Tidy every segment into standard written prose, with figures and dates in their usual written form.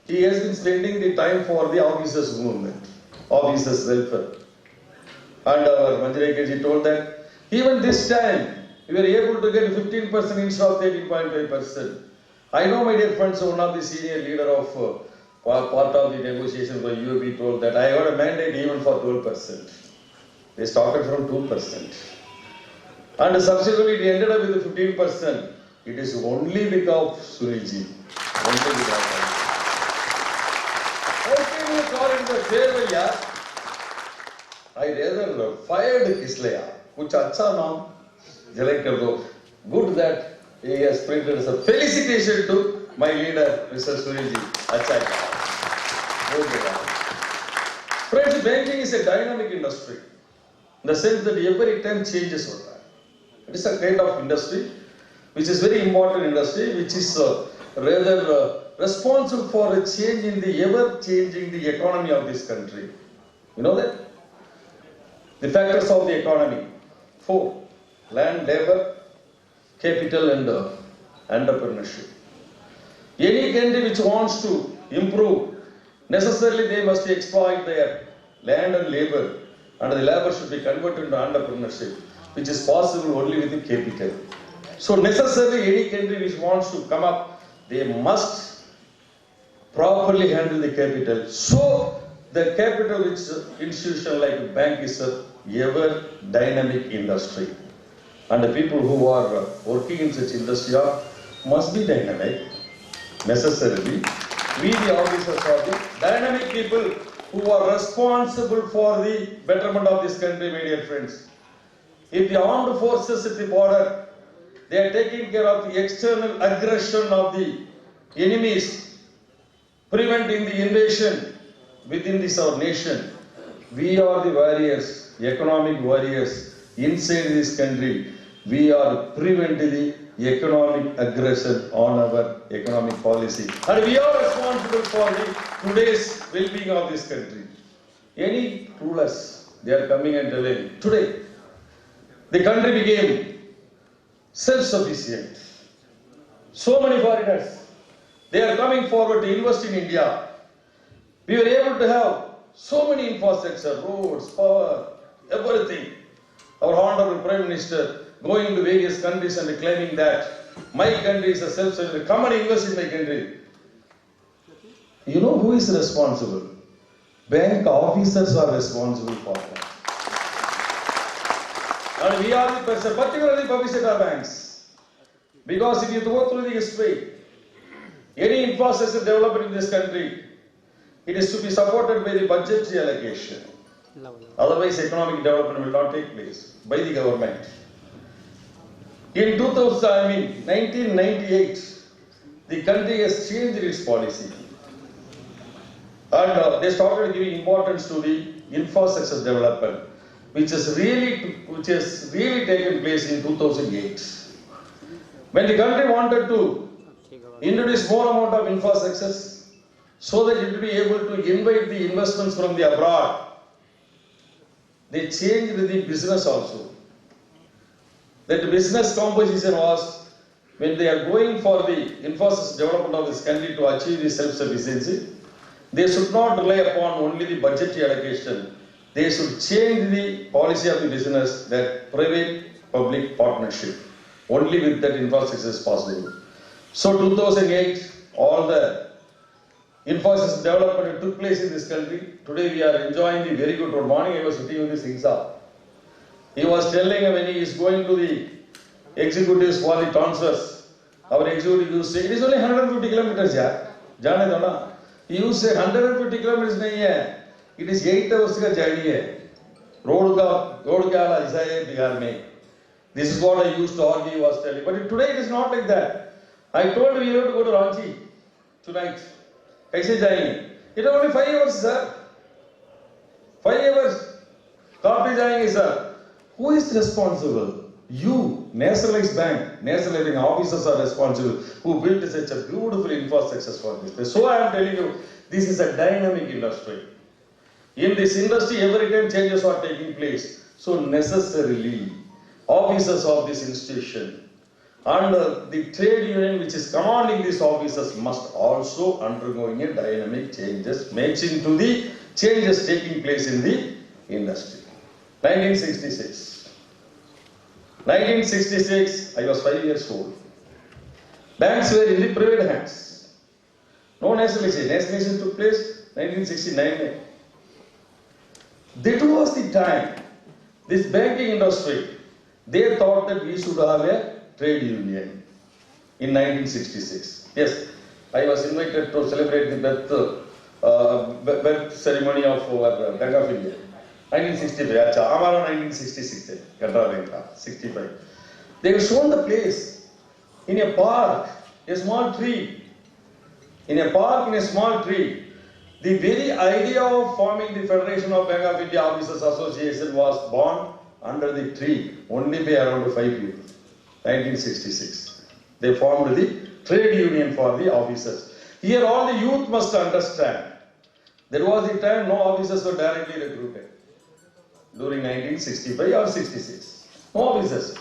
he has been spending the time for the officers' movement, officers' welfare. And our Manjari told that even this time, we were able to get 15% instead of 13.5%. I know, my dear friends, one of the senior leader of part of the negotiation for UAB told that I got a mandate even for 12%. They started from 2%. And subsequently it ended up with 15%. It is only because of Sunilji. Only because of him. How can you call it the failure? I rather fired Kislaya. Kuch acha naam jalai kar do. Good that he has printed as a felicitation to my leader, Mr. Sunilji. Acha. Good. Friends, banking is a dynamic industry. In the sense that every time changes. It is a kind of industry which is very important industry, which is rather responsible for a change in the ever-changing the economy of this country. You know that? The factors of the economy. 4. Land, labor, capital and entrepreneurship. Any country which wants to improve, necessarily they must exploit their land and labor, and the labor should be converted into entrepreneurship, which is possible only with the capital. So necessarily any country which wants to come up, they must properly handle the capital. So the capital which institution like bank is a ever dynamic industry. And the people who are working in such industry must be dynamic, necessarily. We the officers are the dynamic people who are responsible for the betterment of this country, my dear friends. If the armed forces at the border, they are taking care of the external aggression of the enemies, preventing the invasion within this our nation. We are the warriors, economic warriors inside this country. We are preventing the economic aggression on our economic policy. And we are responsible for the today's well-being of this country. Any rulers, they are coming and telling, today, the country became self-sufficient. So many foreigners, they are coming forward to invest in India. We were able to have so many infrastructure, roads, power, everything. Our Honorable Prime Minister going to various countries and claiming that my country is a self-sufficient. Come and invest in my country. You know who is responsible? Bank officers are responsible for that. And we are the person, particularly public sector banks. Because if you go through the history, any infrastructure development in this country, it is to be supported by the budgetary allocation. Otherwise, economic development will not take place by the government. In 1998, the country has changed its policy. And they started giving importance to the infrastructure development, which has really taken place in 2008. When the country wanted to introduce more amount of infrastructures so that it will be able to invite the investments from the abroad, they changed the business also. That business composition was, when they are going for the infrastructure development of this country to achieve the self-sufficiency, they should not rely upon only the budgetary allocation. They should change the policy of the business, that private-public partnership. Only with that infrastructure is possible. So 2008, all the infrastructure development took place in this country. Today we are enjoying the very good road. Morning I was sitting with this Ingsa. He was telling when he is going to the executives for the transfers, our executive used to say, it is only 150 kilometers, yeah. Jane dona. He used to say 150 kilometers nahi hai. It is 8 hours ka journey hai. Road ka hala aisa hai Bihar mein. This is what I used to argue, he was telling. But today it is not like that. I told you have to go to Ranchi tonight. Kaise jayenge? It is only 5 hours, sir. 5 hours. Kahan pe jayenge, sir? Who is responsible? You, nationalized bank, nationalizing officers are responsible, who built such a beautiful infrastructure for this place. So I am telling you, this is a dynamic industry. In this industry, every time changes are taking place. So necessarily, officers of this institution and the trade union which is commanding these officers must also undergoing a dynamic changes, matching to the changes taking place in the industry. 1966. 1966, I was 5 years old. Banks were in the private hands. No nationalization. Nationalization took place 1969. That was the time. This banking industry, they thought that we should have a trade union in 1966. Yes, I was invited to celebrate the birth ceremony of our Bank of India. 1965. Amara 1966. Canara Bank, 65. They have shown the place in a park, a small tree. In a park, in a small tree. The very idea of forming the Federation of Bank of India Officers Association was born under the tree only by around 5 people. 1966. They formed the trade union for the officers. Here all the youth must understand. There was a time no officers were directly recruited during 1965 or 66. No officers.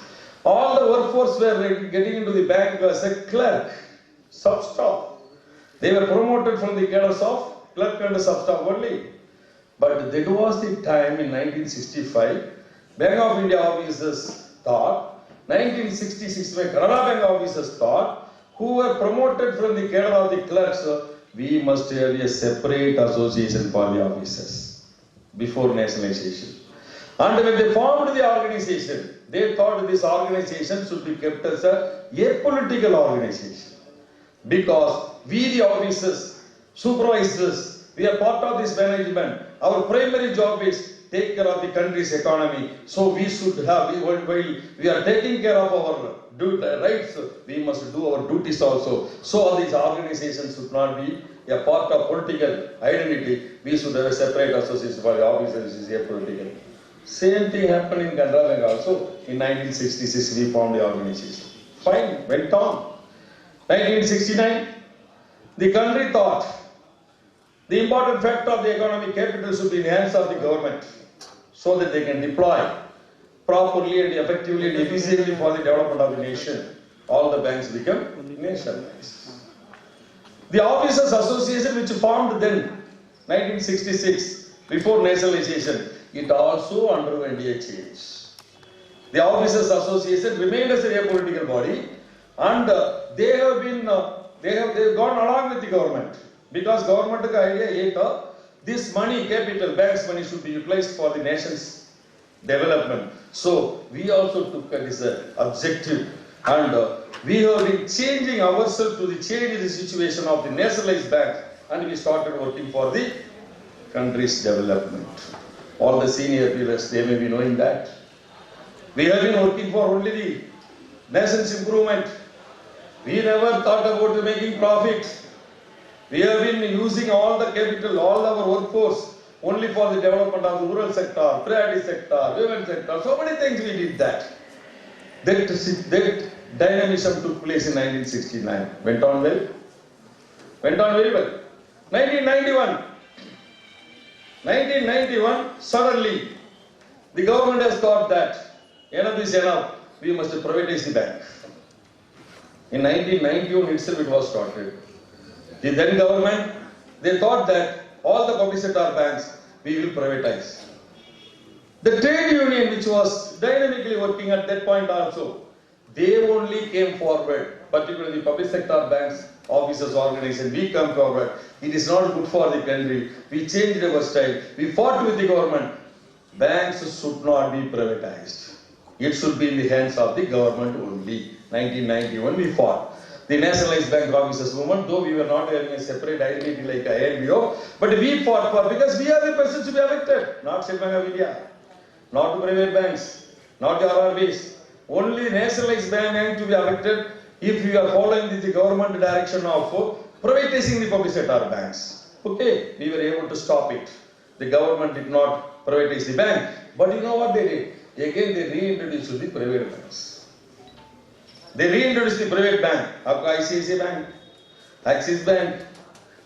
All the workforce were getting into the bank as a clerk, sub-staff. They were promoted from the cadres of clerk and sub-staff only. But that was the time in 1965, Bank of India officers thought, 1966 when Canara Bank officers thought, who were promoted from the cadre of the clerks, we must have a separate association for the officers before nationalization. And when they formed the organization, they thought this organization should be kept as a political organization. Because we the officers, supervisors, we are part of this management. Our primary job is take care of the country's economy. So we should have, while we are taking care of our rights, we must do our duties also. So these organizations should not be a part of political identity. We should have a separate association for the officers which is a political. Same thing happened in Canara Bank also. In 1966 we formed the organization. Fine, went on. 1969, the country thought the important factor of the economic capital should be in the hands of the government so that they can deploy properly and effectively and efficiently for the development of the nation. All the banks become nationalized. The Officers Association which formed then 1966 before nationalization, it also underwent a change. The Officers Association remained as a political body and they have gone along with the government because government idea is this money, capital, banks money should be utilized for the nation's development. So we also took it as an objective and we have been changing ourselves to the change in the situation of the nationalized bank and we started working for the country's development. All the senior leaders, they may be knowing that. We have been working for only the nation's improvement. We never thought about making profits. We have been using all the capital, all our workforce only for the development of the rural sector, priority sector, women sector, so many things we did that. That dynamism took place in 1969. Went on well? Went on very well. 1991, suddenly, the government has thought that enough is enough, we must privatize the bank. In 1991 itself it was started. The then government, they thought that all the public sector banks, we will privatize. The trade union which was dynamically working at that point also, they only came forward, particularly the public sector banks, officers, organization, we come forward. It is not good for the country. We changed our style. We fought with the government. Banks should not be privatized. It should be in the hands of the government only. 1991 we fought. The Nationalized Bank Officers Movement, though we were not having a separate identity like INBO, but we fought for, because we are the persons to be elected, not State Bank of India, not private banks, not the RRBs. Only Nationalized Bank to be elected if we are following the government direction of privatizing the public sector banks. Okay, we were able to stop it. The government did not privatize the bank, but you know what they did? Again they reintroduced the private banks. They reintroduced the private bank, ICICI Bank, Axis Bank,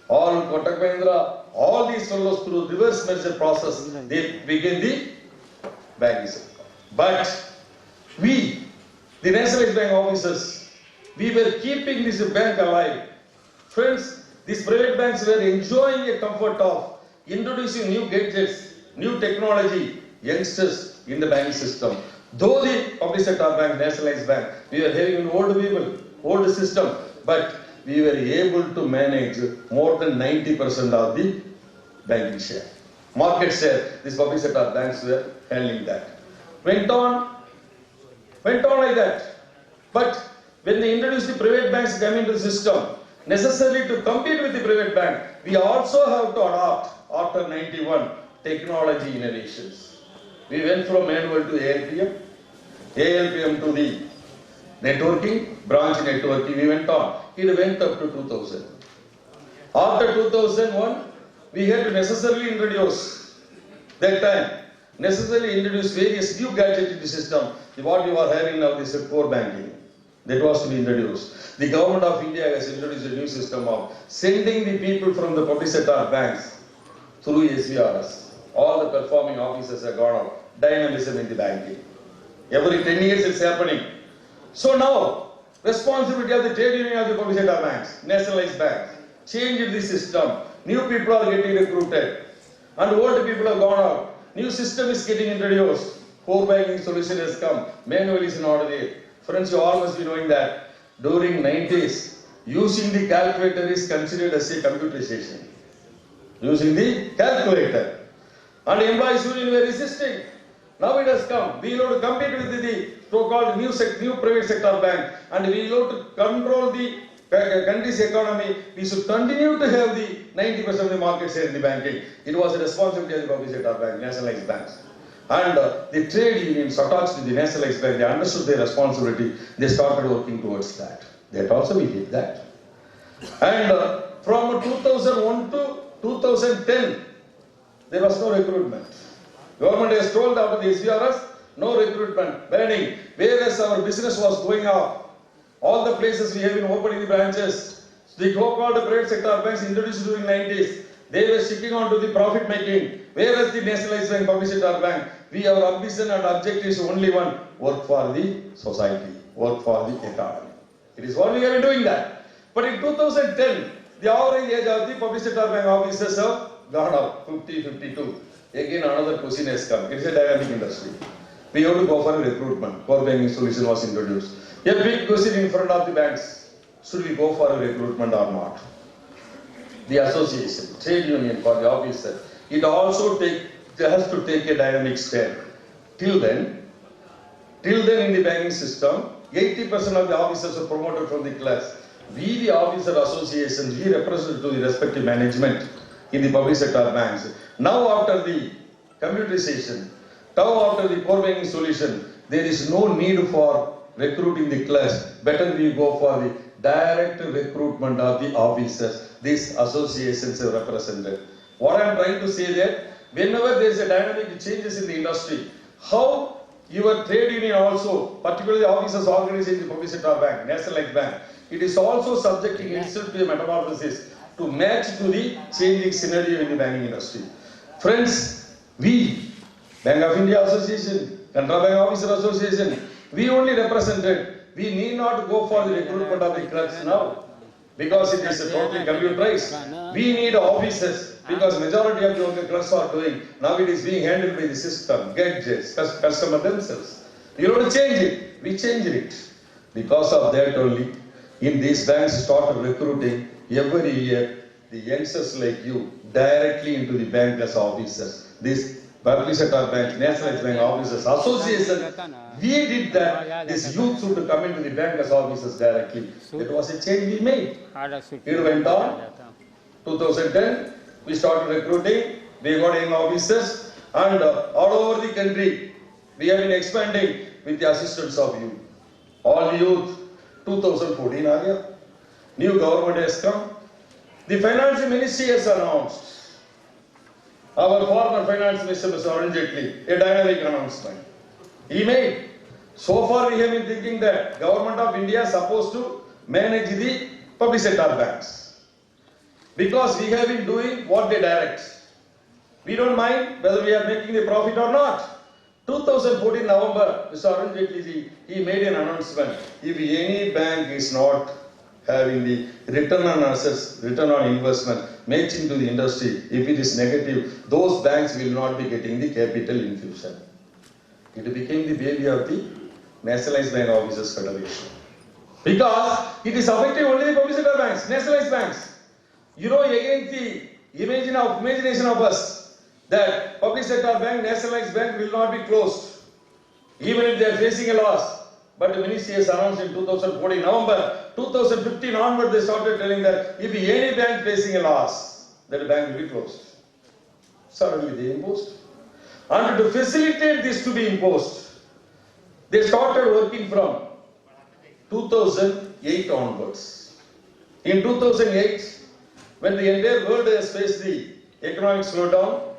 all Kotak Mahindra, all these fellows through reverse merger process, they began the banking sector. But we, the Nationalized Bank officers, We were keeping this bank alive. Friends, these private banks were enjoying a comfort of introducing new gadgets, new technology, youngsters in the banking system. Though the public sector bank, nationalized bank, we were having old people, old system, but we were able to manage more than 90% of the banking share. Market share, these public sector banks were handling that. Went on like that. But when they introduced the private banks come into the system, necessarily to compete with the private bank, we also have to adopt after 91 technology innovations. We went from manual to ALPM to the networking, branch networking, we went on. It went up to 2000. After 2001, we had to necessarily introduce, that time, necessarily introduce various new gadgets in the system. What you are having now is core banking. That was to be introduced. The government of India has introduced a new system of sending the people from the public sector banks through SVRS. All the performing officers have gone out. Dynamism in the banking. Every 10 years it's happening. So now, responsibility of the trade union of the public sector banks, nationalized banks, change the system. New people are getting recruited. And old people have gone out. New system is getting introduced. Core banking solution has come. Manual is not there. Friends, you all must be knowing that during 90s, using the calculator is considered as a computerization. Using the calculator. And employees union were resisting. Now it has come. We will compete with the so-called new private sector bank, and we will to control the country's economy. We should continue to have the 90% of the market share in the banking. It was a responsibility of the public sector bank, nationalized banks. And the trade unions attached to the nationalized bank, they understood their responsibility. They started working towards that. That also we did that. And from 2001 to 2010, there was no recruitment. Government has told after the SVRS, no recruitment, banning. Whereas our business was going up, all the places we have been opening the branches, the so-called private sector banks introduced during 90s, they were sticking on to the profit making. Whereas the nationalized bank, public sector bank, our ambition and objective is only one, work for the society, work for the economy. It is what we have been doing that. But in 2010, the average age of the public sector bank officers have gone up, 50, 52. Again another question has come. It is a dynamic industry. We have to go for a recruitment. Core banking solution was introduced. A big question in front of the banks. Should we go for a recruitment or not? The association, trade union for the officer, it also has to take a dynamic stand. Till then in the banking system, 80% of the officers are promoted from the class. We, the officer associations, we represent to the respective management in the public sector banks. Now after the computerization, now after the core banking solution, there is no need for recruiting the class. Better we go for the direct recruitment of the officers. These associations are represented. What I am trying to say that whenever there is a dynamic changes in the industry, how your trade union also, particularly the officers organized in the public sector bank, nationalized bank, it is also subjecting itself to a metamorphosis to match to the changing scenario in the banking industry. Friends, we, Bank of India Association, Canara Bank Officer Association, we only represented. We need not go for the recruitment of the clerks now because it is totally computerized. We need officers because majority of the clerks are doing. Now it is being handled by the system, gadgets, customer themselves. You don't change it. We changed it. Because of that only, in these banks started recruiting every year the youngsters like you directly into the bank as officers. This public sector bank, nationalized bank officers association, we did that. This youth should come into the bank as officers directly. It was a change we made. It went on. 2010, we started recruiting. We got young officers, and all over the country, we have been expanding with the assistance of you. All the youth. 2014 are here. New government has come. The finance ministry has announced. Our former finance minister, Mr. Arun Jaitley, a dynamic announcement. He made. So far we have been thinking that government of India is supposed to manage the public sector banks. Because we have been doing what they direct. We don't mind whether we are making the profit or not. 2014 November, Mr. Arun Jaitley ji, he made an announcement. If any bank is not having the return on assets, return on investment, matching to the industry, if it is negative, those banks will not be getting the capital infusion. It became the baby of the Nationalized Bank Officers Federation. Because it is affecting only the public sector banks, nationalized banks. You know, against the imagination of us, that public sector bank, nationalized bank will not be closed, even if they are facing a loss. But the ministry has announced in 2014 November, 2015 onward, they started telling that if any bank facing a loss, that bank will be closed. Suddenly they imposed. And to facilitate this to be imposed, they started working from 2008 onwards. In 2008, when the entire world has faced the economic slowdown,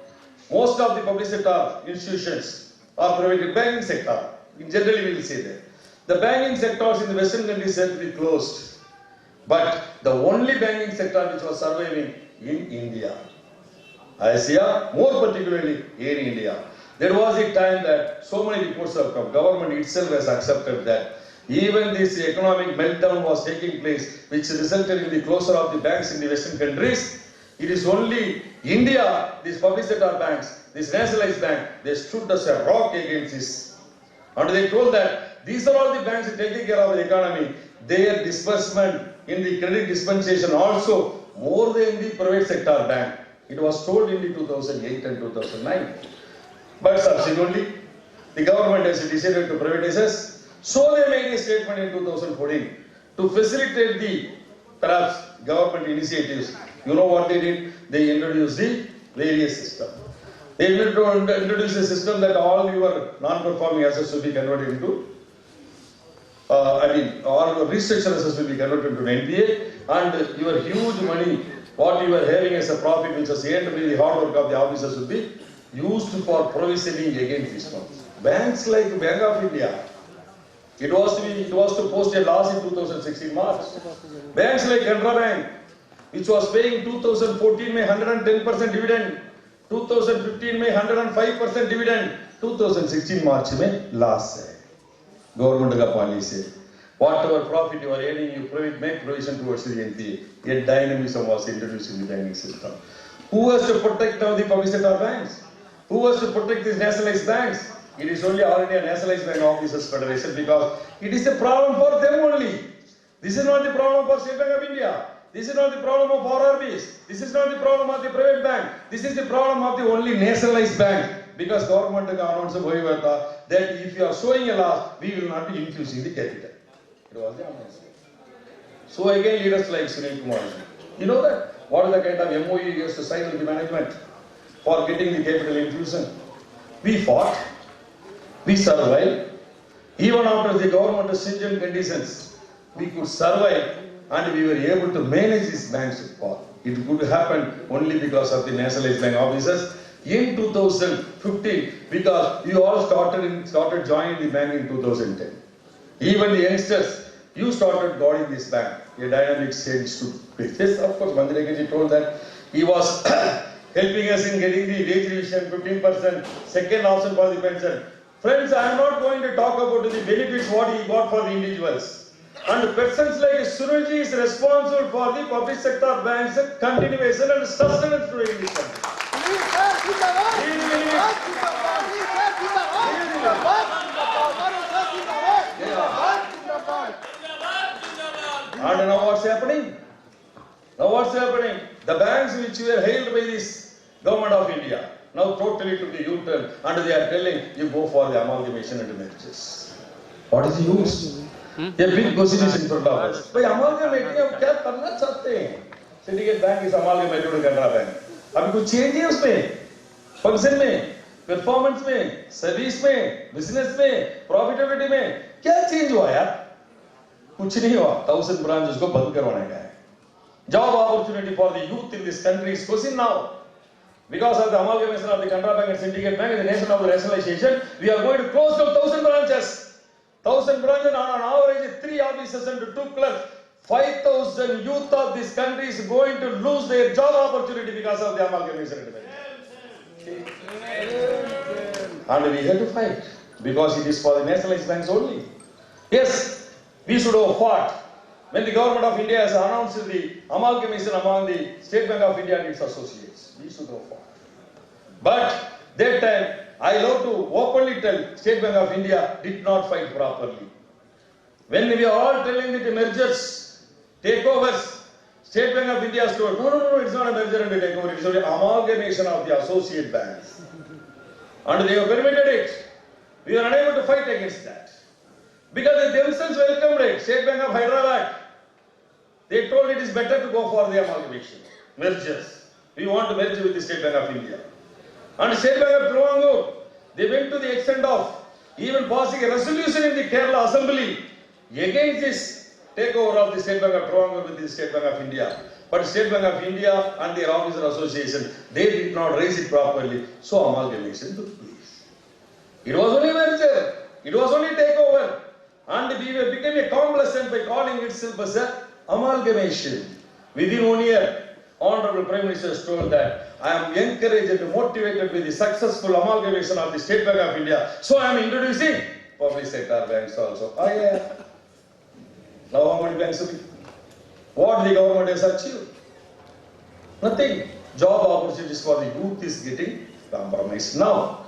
most of the public sector institutions are provided banking sector. In generally, we will say that. The banking sectors in the Western countries had to be closed. But the only banking sector which was surviving in India, Asia, more particularly in India. There was a time that so many reports have come. Government itself has accepted that even this economic meltdown was taking place, which resulted in the closure of the banks in the Western countries. It is only India, these public sector banks, this nationalized bank, they stood as a rock against this. And they told that these are all the banks taking care of the economy. Their disbursement in the credit dispensation also more than the private sector bank. It was told in the 2008 and 2009. But subsequently, the government has decided to privatize us. So they made a statement in 2014 to facilitate the perhaps government initiatives. You know what they did? They introduced the various system. They introduced a system that all your non-performing assets will be converted into, all restructured assets will be converted into an NPA, and your huge money, what you are having as a profit, which was earned by the hard work of the officers, will be used for provisioning against these funds. Banks like Bank of India, it was to post a loss in 2016 March. Banks like Canara Bank, which was paying 2014 में 110% dividend, 2015 में 105% dividend, 2016 March में loss है. Government का policy. Whatever profit you are earning, you make provision towards the NPA. Yet dynamism was introduced in the banking system. Who has to protect now the public sector banks? Who has to protect these nationalized banks? It is only already a Nationalized Bank Officers Federation, because it is a problem for them only. This is not the problem for State Bank of India. This is not the problem of RRBs. This is not the problem of the private bank. This is the problem of the only nationalized bank. Because government announced that if you are showing a loss, we will not be infusing the capital. It was the announcement. So again, leaders like Sunil Kumar, you know that? What is the kind of MOU he has to sign with the management for getting the capital infusion? We fought. We survived. Even after the government stringent conditions, we could survive, and we were able to manage these banks with power. It could happen only because of the nationalized bank officers in 2015, because you all started joining the bank in 2010. Even the youngsters, you started guarding this bank. A dynamic change took place. Yes, of course, Mandirekaji told that he was helping us in getting the wage revision, 15%, second option for the pension. Friends, I am not going to talk about the benefits what he got for the individuals. And persons like Sunilji is responsible for the public sector banks' continuation and sustenance in this country. And now what's happening? The banks which were held by this government of India now totally took a U-turn, and they are telling you go for the amalgamation and mergers. What is the use? A big question is in front of us. By amalgamating, what are you doing? Syndicate bank is amalgamated with Canara Bank. अभी कुछ change है उसमें, function में, performance में, service में, business में, profitability में, क्या change हुआ यार? कुछ नहीं हुआ. 1000 branches को बंद करवाने का है. Job opportunity for the youth in this country is closing now. Because of the amalgamation of the Canara Bank and Syndicate Bank in the nation of the rationalization, we are going to close down 1000 branches. 1000 branches on an average 3 officers and 2 clerks. 5,000 youth of this country is going to lose their job opportunity because of the amalgamation. And we had to fight because it is for the nationalized banks only. Yes, we should have fought when the government of India has announced the amalgamation among the State Bank of India and its associates. We should have fought. But that time, I love to openly tell State Bank of India did not fight properly. When we are all telling that the mergers, takeovers, State Bank of India told, no, it's not a merger and a takeover, it's only amalgamation of the associate banks. And they have permitted it. We are unable to fight against that. Because they themselves welcomed it. State Bank of Hyderabad, they told it is better to go for the amalgamation, mergers. We want to merge with the State Bank of India. And State Bank of Trivandrum, they went to the extent of even passing a resolution in the Kerala Assembly against this takeover of the State Bank of Trivandrum with the State Bank of India. But State Bank of India and their officer association, they did not raise it properly, so amalgamation took place. It was only merger, it was only takeover, and we became a complacent by calling itself as an amalgamation. Within 1 year, Honorable Prime Minister has told that I am encouraged and motivated with the successful amalgamation of the State Bank of India, so I am introducing public sector banks also. Yeah. Now how many banks will be? What the government has achieved? Nothing. Job opportunities for the youth is getting compromised now.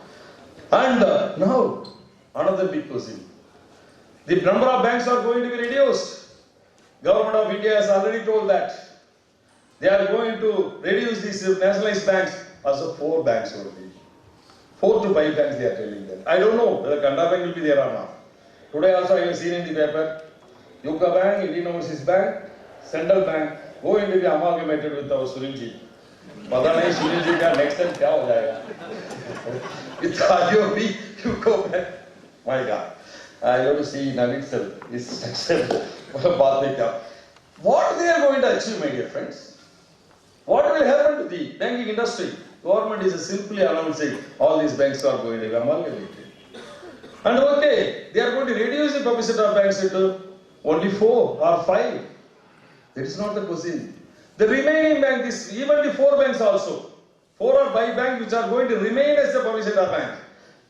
And now, another big question. The number of banks are going to be reduced. Government of India has already told that. They are going to reduce these nationalized banks as of 4 banks only. 4 to 5 banks they are telling them. I don't know whether Canara Bank will be there or not. Today also I have seen in the paper, Yuka Bank, Indian Overseas Bank, Central Bank going to be amalgamated with our Surinji. पता नहीं सुनील का next time क्या हो जाएगा? With IOB, Yuko Bank. My God, I have to see Navin sir is successful. बात में क्या? What they are going to achieve, my dear friends? What will happen to the banking industry? Government is simply announcing all these banks are going to be amalgamated. And okay, they are going to reduce the public sector banks into only 4 or 5. That is not the question. The remaining bank is even the 4 banks also. 4 or 5 banks which are going to remain as the public sector bank.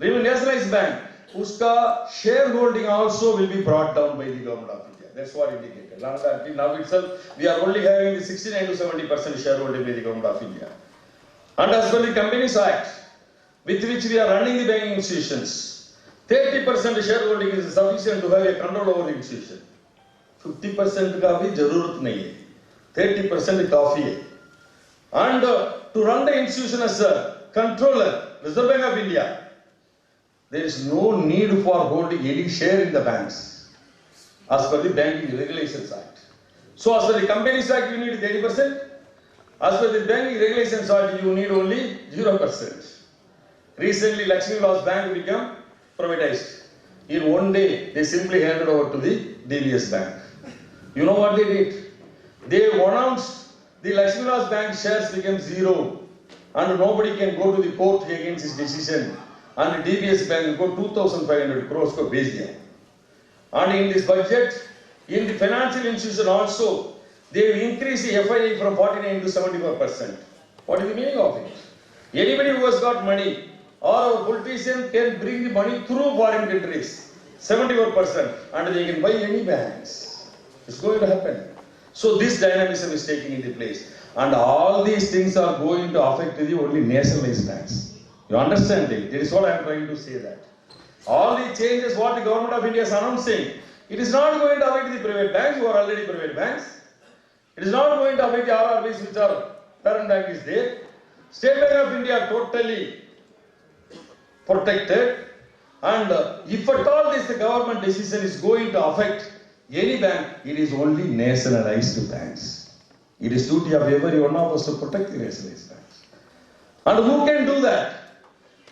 Even nationalized bank, uska shareholding also will be brought down by the government of India. That's what indicated. Now itself, we are only having the 69 to 70% shareholding by the government of India. And as per the Companies Act, with which we are running the banking institutions, 30% shareholding is sufficient to have a control over the institution. 50% का भी जरूरत नहीं है, 30% काफी है. And to run the institution as a controller, Reserve Bank of India, there is no need for holding any share in the banks, as per the Banking Regulations Act. So as per the Companies Act, you need 30%. As per the Banking Regulations Act, you need only 0%. Recently, Lakshmi Vilas Bank became privatized. In 1 day, they simply handed over to the DBS Bank. You know what they did? They announced the Lakshmi Vilas Bank shares became 0 and nobody can go to the court against this decision. And the DBS Bank got 2,500 crores for base diya. And in this budget, in the financial institution also, they increased the FII from 49 to 74%. What is the meaning of it? Anybody who has got money or our politician can bring the money through foreign countries, 74%, and they can buy any banks. It's going to happen. So this dynamism is taking into place. And all these things are going to affect the only nationalized banks. You understand it? That is what I am trying to say that. All the changes what the government of India is announcing, it is not going to affect the private banks who are already private banks. It is not going to affect the RRBs which are parent bank is there. State Bank of India totally protected. And if at all this the government decision is going to affect any bank, it is only nationalized banks. It is duty of every one of us to protect the nationalized banks. And who can do that?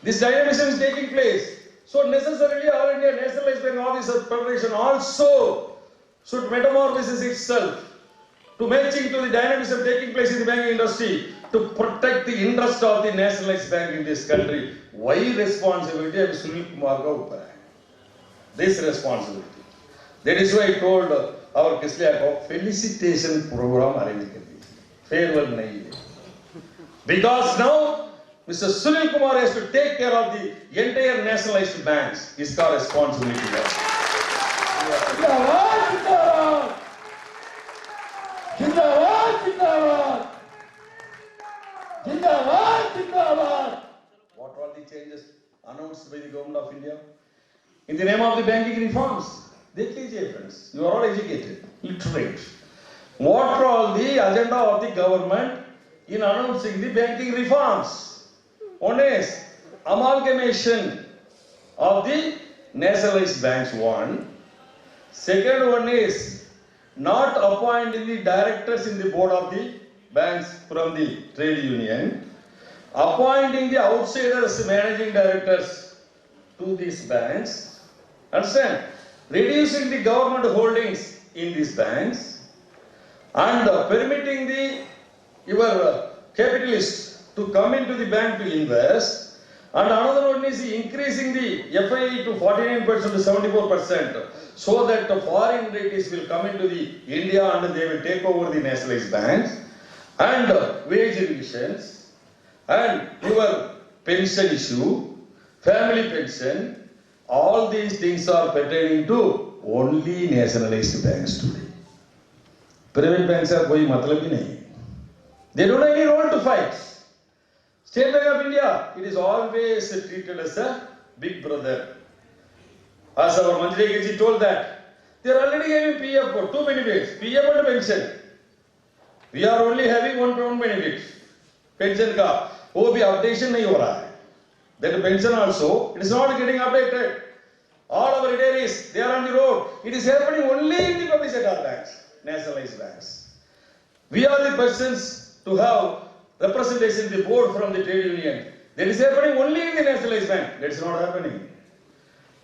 This dynamism is taking place. So necessarily All India Nationalized Bank Officers Federation also should metamorphose itself to matching to the dynamism taking place in the banking industry to protect the interest of the nationalized bank in this country. Why responsibility of Sunil Kumar ka upar hai? This responsibility. That is why I told our Kisliya ko felicitation program arrange kar dijiye. Farewell nahi hai. Because now Mr. Sunil Kumar has to take care of the entire nationalized banks. It's got responsibility there. जिंदाबाद जिंदाबाद जिंदाबाद जिंदाबाद जिंदाबाद जिंदाबाद. What are the changes announced by the government of India? In the name of the banking reforms. They friends. You are all educated, literate. What are all the agenda of the government in announcing the banking reforms? One is amalgamation of the nationalized banks, one. Second one is not appointing the directors in the board of the banks from the trade union, appointing the outsiders managing directors to these banks. Understand? Reducing the government holdings in these banks and permitting the your capitalists to come into the bank to invest. And another one is increasing the FII to 49% to 74%, so that the foreign entities will come into the India and they will take over the nationalized banks. And wage revisions and your pension issue, family pension, all these things are pertaining to only nationalized banks today. Private banks are koi matlab hi nahi. They don't have any role to fight. State Bank of India, it is always treated as a big brother. As our Manjrekji told that, they are already having PF for two benefits, PF and pension. We are only having one benefit. Pension ka, wo bhi updation nahi ho raha hai. That pension also, it is not getting updated. All our retirees, they are on the road. It is happening only in the public sector banks, nationalized banks. We are the persons to have representation in the board from the trade union. That is happening only in the nationalized bank. That is not happening.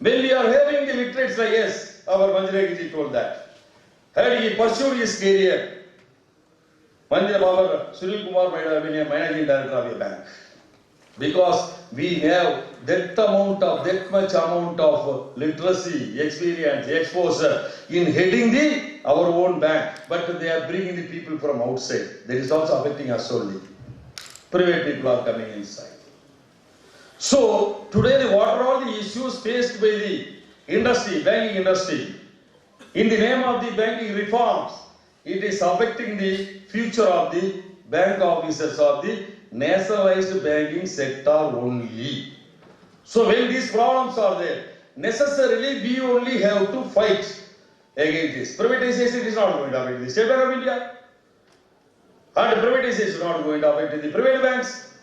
When we are having the literates like yes, our Manjrekji told that. Had he pursued his career, Baba Sunil Kumar might have been a managing director of a bank. Because we have that much amount of literacy, experience, exposure in heading our own bank, but they are bringing the people from outside. That is also affecting us only. Private people are coming inside. So today, what are all the issues faced by the industry, banking industry? In the name of the banking reforms, it is affecting the future of the bank officers of the nationalized banking sector only. So when these problems are there, necessarily we only have to fight against this. Privatization is not going to affect the State Bank of India, and privatization is not going to affect the private banks.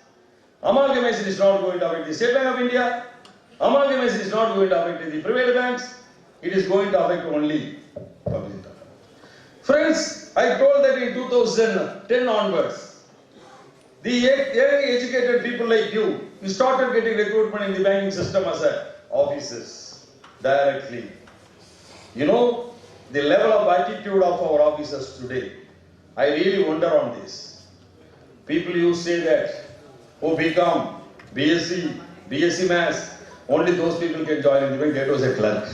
Amalgamation is not going to affect the State Bank of India. Amalgamation is not going to affect the private banks. It is going to affect only public. Friends, I told that in 2010 onwards, the young educated people like you started getting recruitment in the banking system as officers directly. You know, the level of attitude of our officers today, I really wonder on this. People used to say that, oh, BCom, BSc, BSc Maths, only those people can join in the bank. That was a clerk.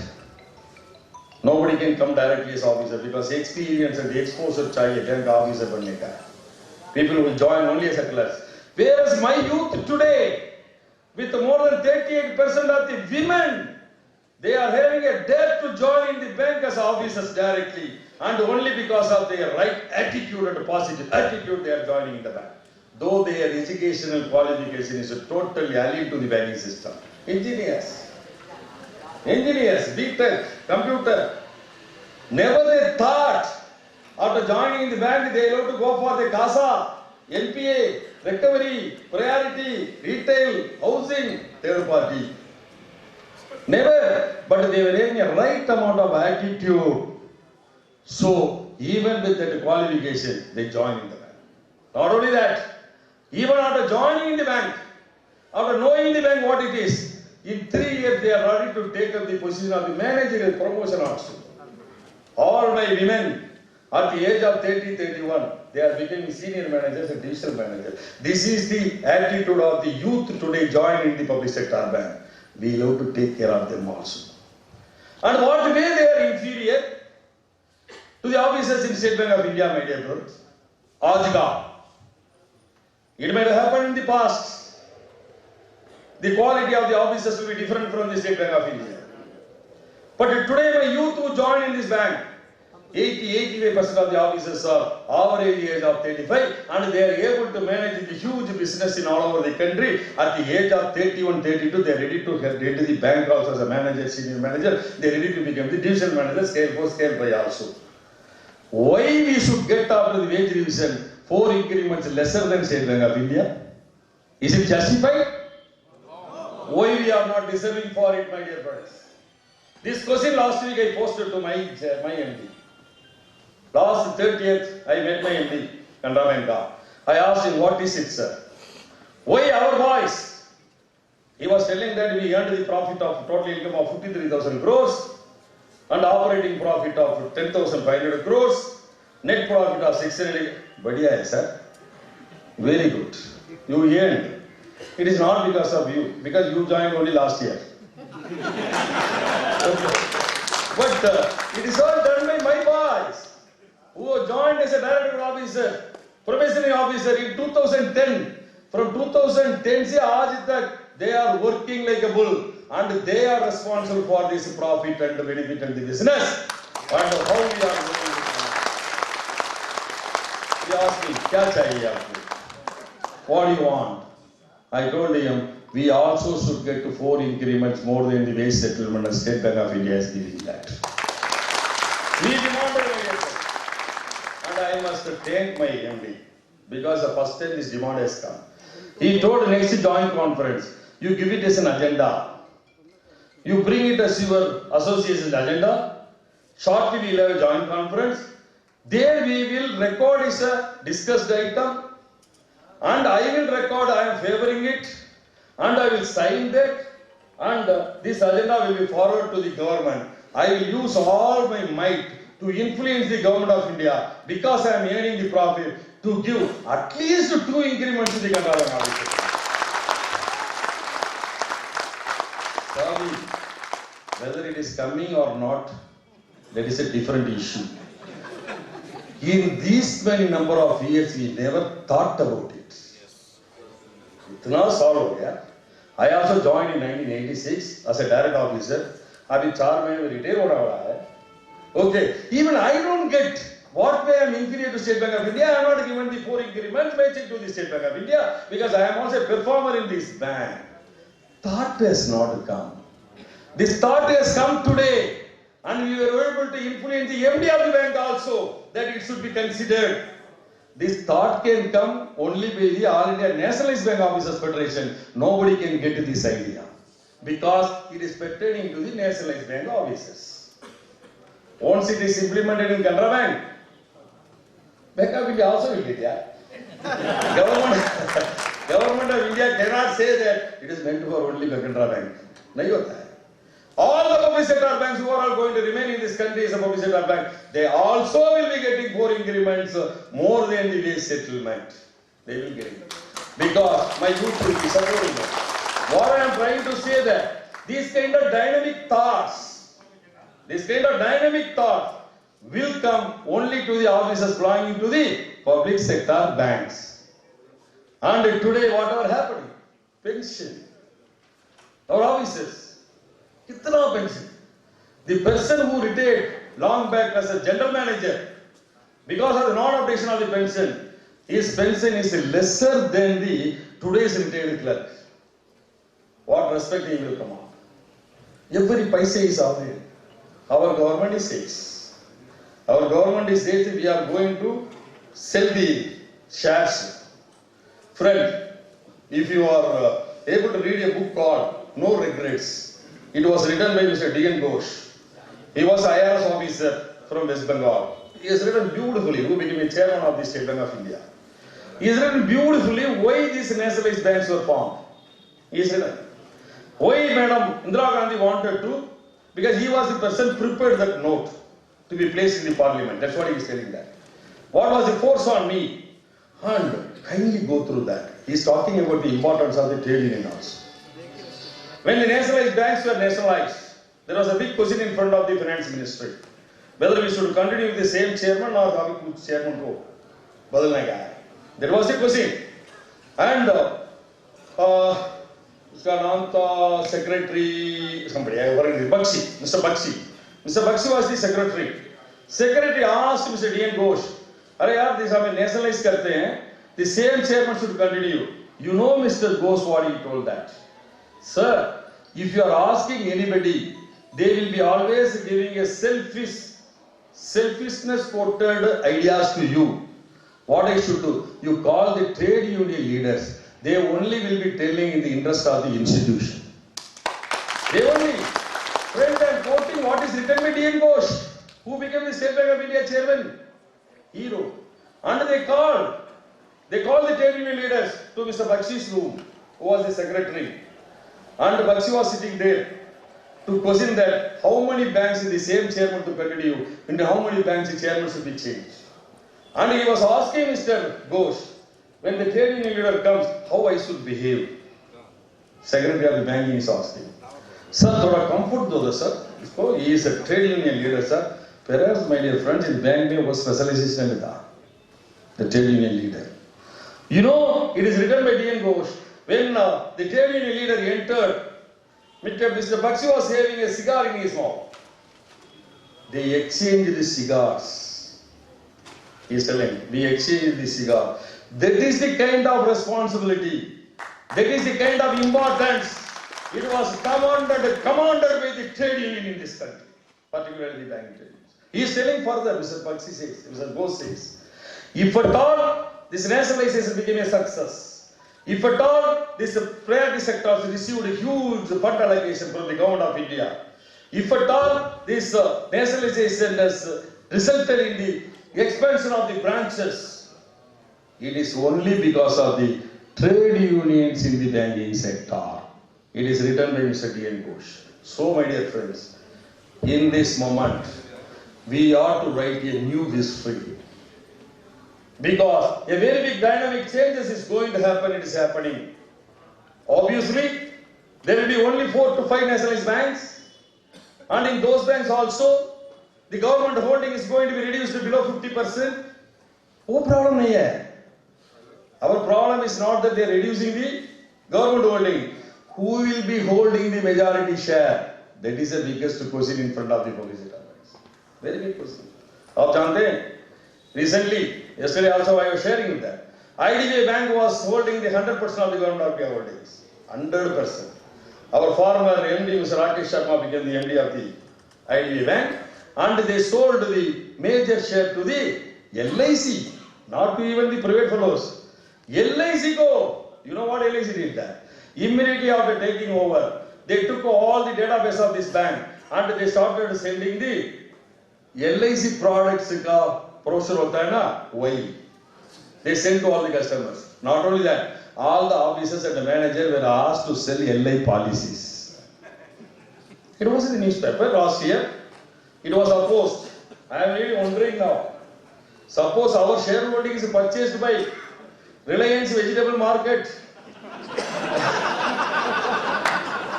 Nobody can come directly as officer because the experience and the exposure chahiye bank officer banne ka. People will join only as a clerk. Whereas my youth today, with more than 38% of the women, they are having a dare to join in the bank as officers directly, and only because of their right attitude and positive attitude they are joining in the bank. Though their educational qualification is totally alien to the banking system. Engineers, B.Tech, computer. Never they thought after joining in the bank they have to go for the CASA, NPA, recovery, priority, retail, housing, third party. Never, but they were having a right amount of attitude. So even with that qualification, they joined in the bank. Not only that, even after joining in the bank, after knowing the bank what it is, in 3 years they are ready to take up the position of the managerial promotion also. All my women at the age of 30, 31, they are becoming senior managers and divisional managers. This is the attitude of the youth today joining the public sector bank. We have to take care of them also. And what way they are inferior to the officers in State Bank of India, my dear brothers? Ajga. It might have happened in the past. the quality of the officers will be different from the State Bank of India. But today my youth who join in this bank, 85% of the officers are average age of 35 and they are able to manage the huge business in all over the country. At the age of 31, 32, they are ready to get into the bank also as a manager, senior manager. They are ready to become the division manager, scale 4, scale 5 also. Why we should get after the wage revision 4 increments lesser than State Bank of India? Is it justified? Why we are not deserving for it, my dear brothers? This question last week I posted to my MD. Last 30th, I met my MD, Canara Bank. I asked him, what is it, sir? Why our boys? He was telling that we earned the profit of total income of 53,000 crores and operating profit of 10,500 crores, net profit of 600. Badhiya hai, sir. Very good. You earned. It is not because of you, because you joined only last year. But it is all done by my boys who joined as a director officer, probationary officer in 2010. From 2010 se aaj tak they are working like a bull and they are responsible for this profit and the benefit and the business. And how we are doing it. He asked me, kya chahiye aapko? What do you want? I told him, we also should get to 4 increments more than the wage settlement and State Bank of India is giving that. We demanded it. And I must thank my MD because the first time this demand has come. He told next joint conference, you give it as an agenda. You bring it as your association's agenda. Shortly we will have a joint conference. There we will record as a discussed item. And I will record I am favoring it. And I will sign that. And this agenda will be forwarded to the government. I will use all my might to influence the government of India because I am earning the profit to give at least 2 increments to the Canara Bank officers. Sorry, whether it is coming or not, that is a different issue. In these many number of years, we never thought about it. Itna saal ho gaya. I also joined in 1986 as a direct officer. Abhi 4 mahine mein retire hona wala hai. Okay, even I don't get what way I am inferior to State Bank of India. I am not given the 4 increments matching to the State Bank of India because I am also a performer in this bank. Thought has not come. This thought has come today. And we were able to influence the MD of the bank also that it should be considered. This thought can come only by the All India Nationalized Bank Officers Federation. Nobody can get this idea because it is pertaining to the Nationalized Bank Officers. Once it is implemented in Canara Bank, Bank of India also will get it. Government of India cannot say that it is meant for only Canara Bank. Nahi hota hai. All the public sector banks who are all going to remain in this country as a public sector bank, they also will be getting 4 increments more than the wage settlement. They will get it. Because my youth will be supporting them. What I am trying to say that these kind of dynamic thoughts will come only to the officers belonging to the public sector banks. And today whatever happening? Pension. Our officers. Kitna pension? The person who retired long back as a general manager, because of the non-obtainment of the pension, his pension is lesser than the today's retired clerk. What respect he will come on? Every paisa is available. Our government is says. Our government is says we are going to sell the shares. Friend, if you are able to read a book called No Regrets, it was written by Mr. D.N. Ghosh. He was IRS officer from West Bengal. He has written beautifully, who became a chairman of the State Bank of India. He has written beautifully why these nationalized banks were formed. He has written why Madam Indira Gandhi wanted to, because he was the person prepared that note to be placed in the parliament. That's what he is telling that. What was the force on me? And kindly go through that. He is talking about the importance of the trade union also. When the nationalized banks were nationalized, there was a big question in front of the finance ministry. Whether we should continue with the same chairman or have a chairman go. Badalna kya hai? That was the question. And Mr. उसका नाम था secretary, somebody, I forget, Bakshi, Mr. Bakshi. Mr. Bakshi was the secretary. Secretary asked Mr. D.N. Ghosh, अरे यार, this हमें nationalize करते हैं, the same chairman should continue. You know Mr. Ghosh what he told that? Sir, if you are asking anybody, they will be always giving a selfishness quoted ideas to you. What I should do? You call the trade union leaders. They only will be telling in the interest of the institution. They only. Friend, I am quoting what is written by D.N. Ghosh, who became the State Bank of India chairman. Hero. And they called the trade union leaders to Mr. Bakshi's room, who was the secretary. And Bakshi was sitting there to question that how many banks is the same chairman to continue, and how many banks the chairman should be changed. And he was asking Mr. Ghosh, when the trade union leader comes, how I should behave. Secretary of the banking is asking. Sir, thoda comfort do sir. He is a trade union leader, sir. Perhaps, my dear friends, in bank mein was specialization with the trade union leader. You know, it is written by D.N. Ghosh. When the trade union leader entered, Mr. Bakshi was having a cigar in his mouth. They exchanged the cigars. He is telling, we exchanged the cigar. That is the kind of responsibility. That is the kind of importance. It was commanded by the trade union in this country, particularly the bank trade unions. He is telling further, Mr. Bakshi says, Mr. Ghosh says, if at all this nationalization became a success, if at all this priority sectors received a huge fund allocation from the government of India, if at all this nationalization has resulted in the expansion of the branches, it is only because of the trade unions in the banking sector. It is written by Mr. D.N. Ghosh. So, my dear friends, in this moment, we ought to write a new history. Because a very big dynamic changes is going to happen, it is happening. Obviously, there will be only 4 to 5 nationalized banks, and in those banks also, the government holding is going to be reduced to below 50%. No problem nahi hai. Our problem is not that they are reducing the government holding. Who will be holding the majority share? That is the biggest question in front of the public sector banks. Very big question. आप जानते हैं? Recently, yesterday also I was sharing with that. IDBI Bank was holding the 100% of the government of India holdings. 100%. Our former MD, Mr. Rakesh Sharma, became the MD of the IDBI Bank, and they sold the major share to the LIC, not to even the private fellows. LIC go. You know what LIC did that? Immediately after taking over, they took all the database of this bank and they started sending the LIC products brochure hota hai na, wahi. They sent to all the customers. Not only that, all the officers and the manager were asked to sell LI policies. It was in the newspaper last year. It was opposed. I am really wondering now. Suppose our shareholding is purchased by Reliance Vegetable Market.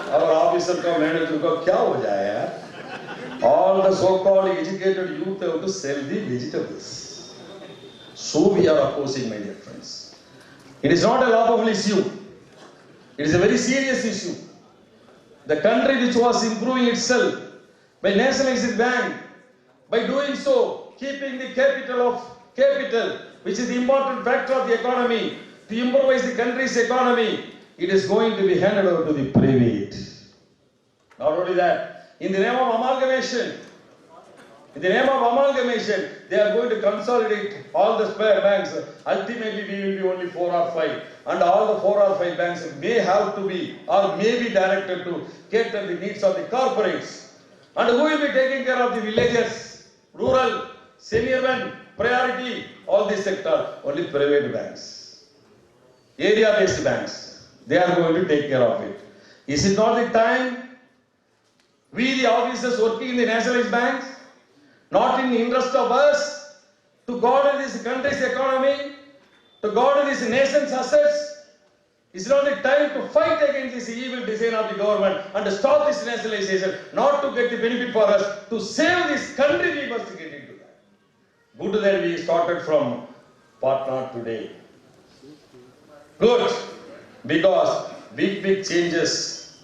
Our officer ka manager ka kya ho jayega? All the so-called educated youth have to sell the vegetables. So we are opposing, my dear friends. It is not a laughable issue. It is a very serious issue. The country which was improving itself by nationalizing bank, by doing so, keeping the capital, which is the important factor of the economy, to improvise the country's economy, it is going to be handed over to the private. Not only that, in the name of amalgamation, they are going to consolidate all the spare banks. Ultimately, we will be only 4 or 5. And all the 4 or 5 banks may have to be, or may be directed to cater the needs of the corporates. And who will be taking care of the villages, rural, semi-urban, priority, all this sector? Only private banks. Area-based banks. They are going to take care of it. Is it not the time we, the officers working in the nationalized banks, not in the interest of us, to guard this country's economy, to guard this nation's assets? Is it not the time to fight against this evil design of the government and to stop this nationalization, not to get the benefit for us, to save this country? We must get into that. Good that we started from Patna today. Good, because big changes.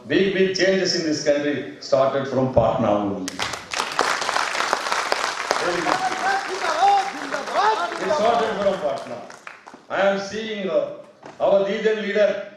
Big changes in this country started from Patna only. It started from Patna. I am seeing our then leader